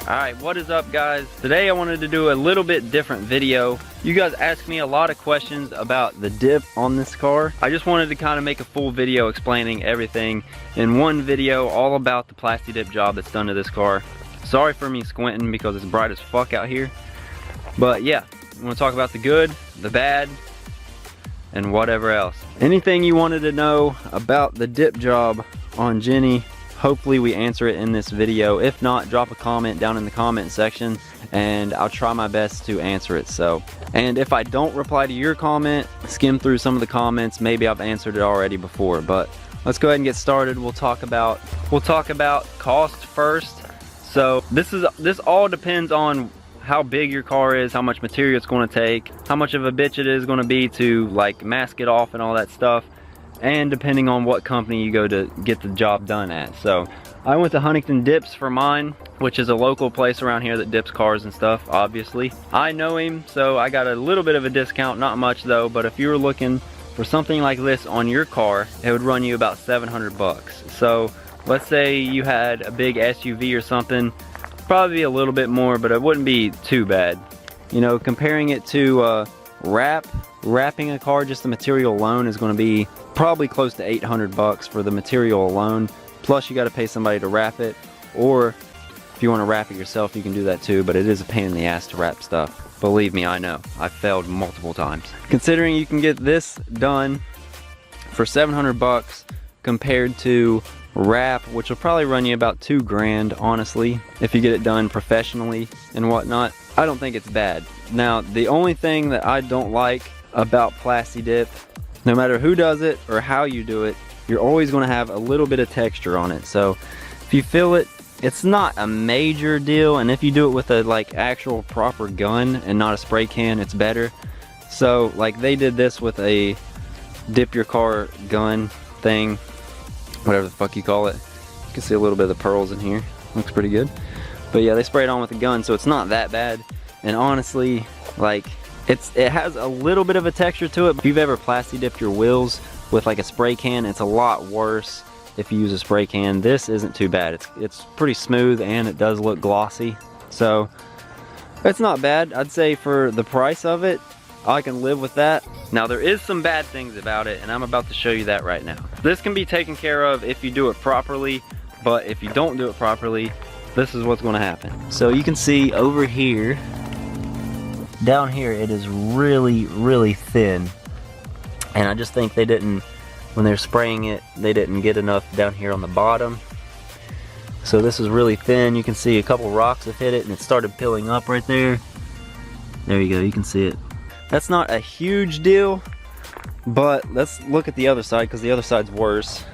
Alright, what is up guys? Today I wanted to do a little bit different video. You guys asked me a lot of questions about the dip on this car. I just wanted to kind of make a full video explaining everything in one video, all about the plastidip job that's done to this car. Sorry for me squinting because it's bright as fuck out here. But yeah, I'm going to talk about the good, the bad, and whatever else. Anything you wanted to know about the dip job on Jenny, hopefully we answer it in this video. If not, drop a comment down in the comment section and I'll try my best to answer it. And if I don't reply to your comment, skim through some of the comments, maybe I've answered it already before. But let's go ahead and get started. We'll talk about cost first. So this all depends on how big your car is, how much material it's going to take, how much of a bitch it is going to be to like mask it off and all that stuff, and depending on what company you go to get the job done at. So I went to Huntington Dips for mine, which is a local place around here that dips cars and stuff, obviously. I know him, so I got a little bit of a discount, not much though, but if you were looking for something like this on your car, it would run you about 700 bucks. So let's say you had a big SUV or something, probably a little bit more, but it wouldn't be too bad. You know, comparing it to wrapping a car, just the material alone is going to be probably close to 800 bucks for the material alone. Plus you got to pay somebody to wrap it, or if you want to wrap it yourself, you can do that too, but it is a pain in the ass to wrap stuff. Believe me, I know. I've failed multiple times. Considering you can get this done for 700 bucks compared to wrap, which will probably run you about 2 grand, honestly, if you get it done professionally and whatnot, I don't think it's bad. Now, the only thing that I don't like about plastidip, no matter who does it or how you do it, you're always going to have a little bit of texture on it. So if you feel it, it's not a major deal, and if you do it with a like actual proper gun and not a spray can, it's better. So like they did this with a dip your car gun thing, whatever the fuck you call it. You can see a little bit of the pearls in here, looks pretty good. But yeah, they spray it on with a gun, so it's not that bad. And honestly, like it has a little bit of a texture to it. If you've ever plastidiped your wheels with like a spray can, it's a lot worse if you use a spray can. This isn't too bad. It's pretty smooth and it does look glossy. So it's not bad. I'd say for the price of it, I can live with that. Now there is some bad things about it, and I'm about to show you that right now. This can be taken care of if you do it properly, but if you don't do it properly, this is what's going to happen. So you can see over here, down here, it is really thin, and I just think they didn't, when they're spraying it, they didn't get enough down here on the bottom. So this is really thin. You can see a couple rocks have hit it and it started peeling up right there. There you go, you can see it. That's not a huge deal, but let's look at the other side, because the other side's worse.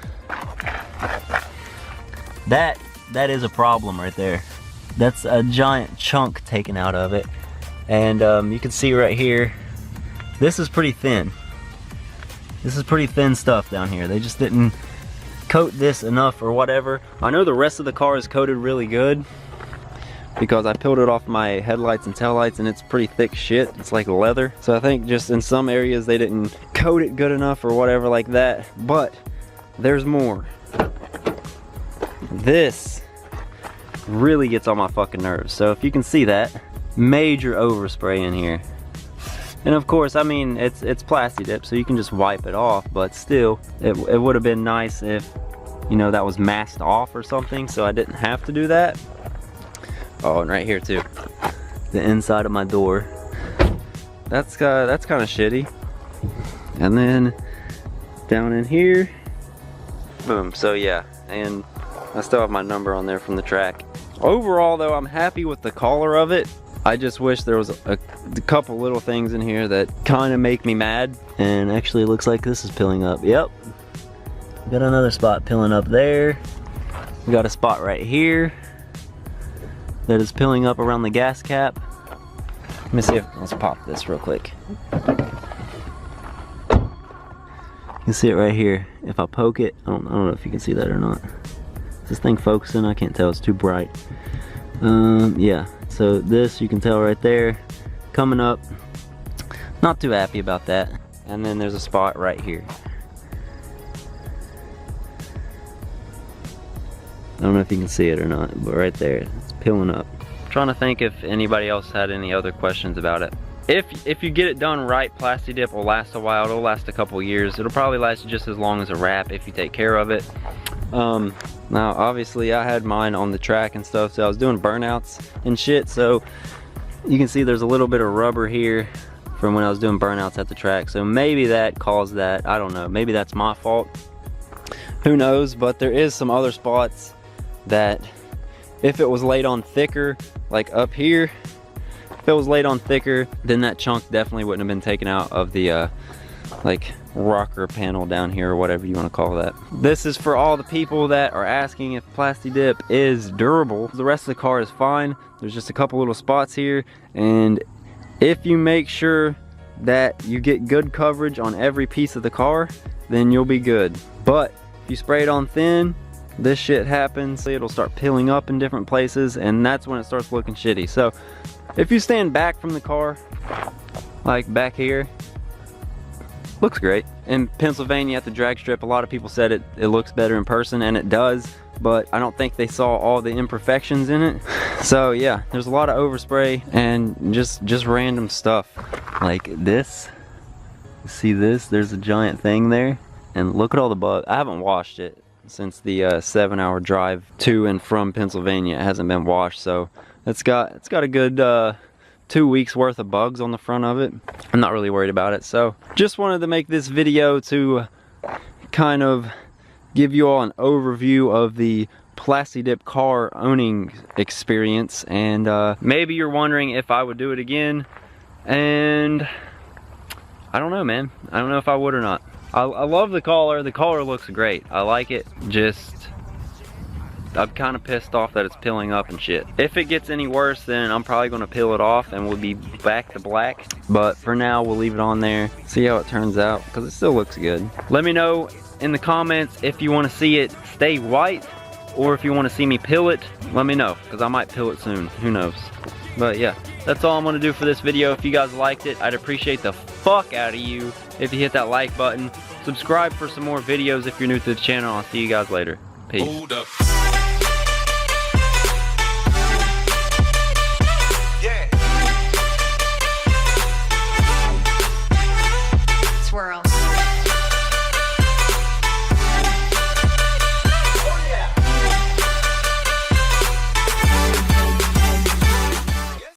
That is a problem right there. That's a giant chunk taken out of it. And you can see right here, this is pretty thin. This is pretty thin stuff down here. They just didn't coat this enough or whatever. I know the rest of the car is coated really good, because I peeled it off my headlights and taillights, and it's pretty thick shit. It's like leather. So I think just in some areas they didn't coat it good enough or whatever like that. But there's more. This really gets on my fucking nerves. So if you can see that, major overspray in here. And of course, I mean, it's plastidip, so you can just wipe it off, but still, it would have been nice if, you know, that was masked off or something, so I didn't have to do that. Oh, and right here too, the inside of my door. That's kind of shitty. And then down in here, boom. So yeah, and I still have my number on there from the track. Overall though, I'm happy with the color of it. I just wish there was a couple little things in here that kind of make me mad. And actually it looks like this is peeling up. Yep, got another spot peeling up there. We got a spot right here that is peeling up around the gas cap. Let me see if, let's pop this real quick. You can see it right here. If I poke it, I don't know if you can see that or not. Is this thing focusing? I can't tell, it's too bright. Yeah, so this you can tell right there, coming up. Not too happy about that. And then there's a spot right here. I don't know if you can see it or not, but right there, it's peeling up. trying to think if anybody else had any other questions about it. If you get it done right, Plastidip will last a while. It'll last a couple years. It'll probably last just as long as a wrap if you take care of it. Now obviously I had mine on the track and stuff, so I was doing burnouts and shit, so you can see there's a little bit of rubber here from when I was doing burnouts at the track, so maybe that caused that. I don't know, maybe that's my fault, who knows. But there is some other spots that if it was laid on thicker, like up here, if it was laid on thicker, then that chunk definitely wouldn't have been taken out of the like rocker panel down here, or whatever you want to call that. This is for all the people that are asking if Plastidip is durable. The rest of the car is fine. There's just a couple little spots here, and if you make sure that you get good coverage on every piece of the car, then you'll be good. But if you spray it on thin, this shit happens. It'll start peeling up in different places, and that's when it starts looking shitty. So if you stand back from the car, like back here, looks great. In Pennsylvania at the drag strip, a lot of people said it looks better in person, and it does, but I don't think they saw all the imperfections in it. So yeah, there's a lot of overspray and just random stuff like this. See this? There's a giant thing there, and look at all the bugs. I haven't washed it since the 7-hour drive to and from Pennsylvania. It hasn't been washed, so it's got a good 2 weeks worth of bugs on the front of it. I'm not really worried about it. So just wanted to make this video to kind of give you all an overview of the Plastidip car owning experience, and maybe you're wondering if I would do it again, and I don't know, man. I don't know if I would or not. I love the collar. The collar looks great. I like it. Just I'm kind of pissed off that it's peeling up and shit. If it gets any worse, then I'm probably going to peel it off and we'll be back to black. But for now, we'll leave it on there, see how it turns out, because it still looks good. Let me know in the comments if you want to see it stay white, or if you want to see me peel it. Let me know, because I might peel it soon. Who knows? But yeah, that's all I'm going to do for this video. If you guys liked it, I'd appreciate the fuck out of you if you hit that like button. Subscribe for some more videos if you're new to the channel. I'll see you guys later. Peace.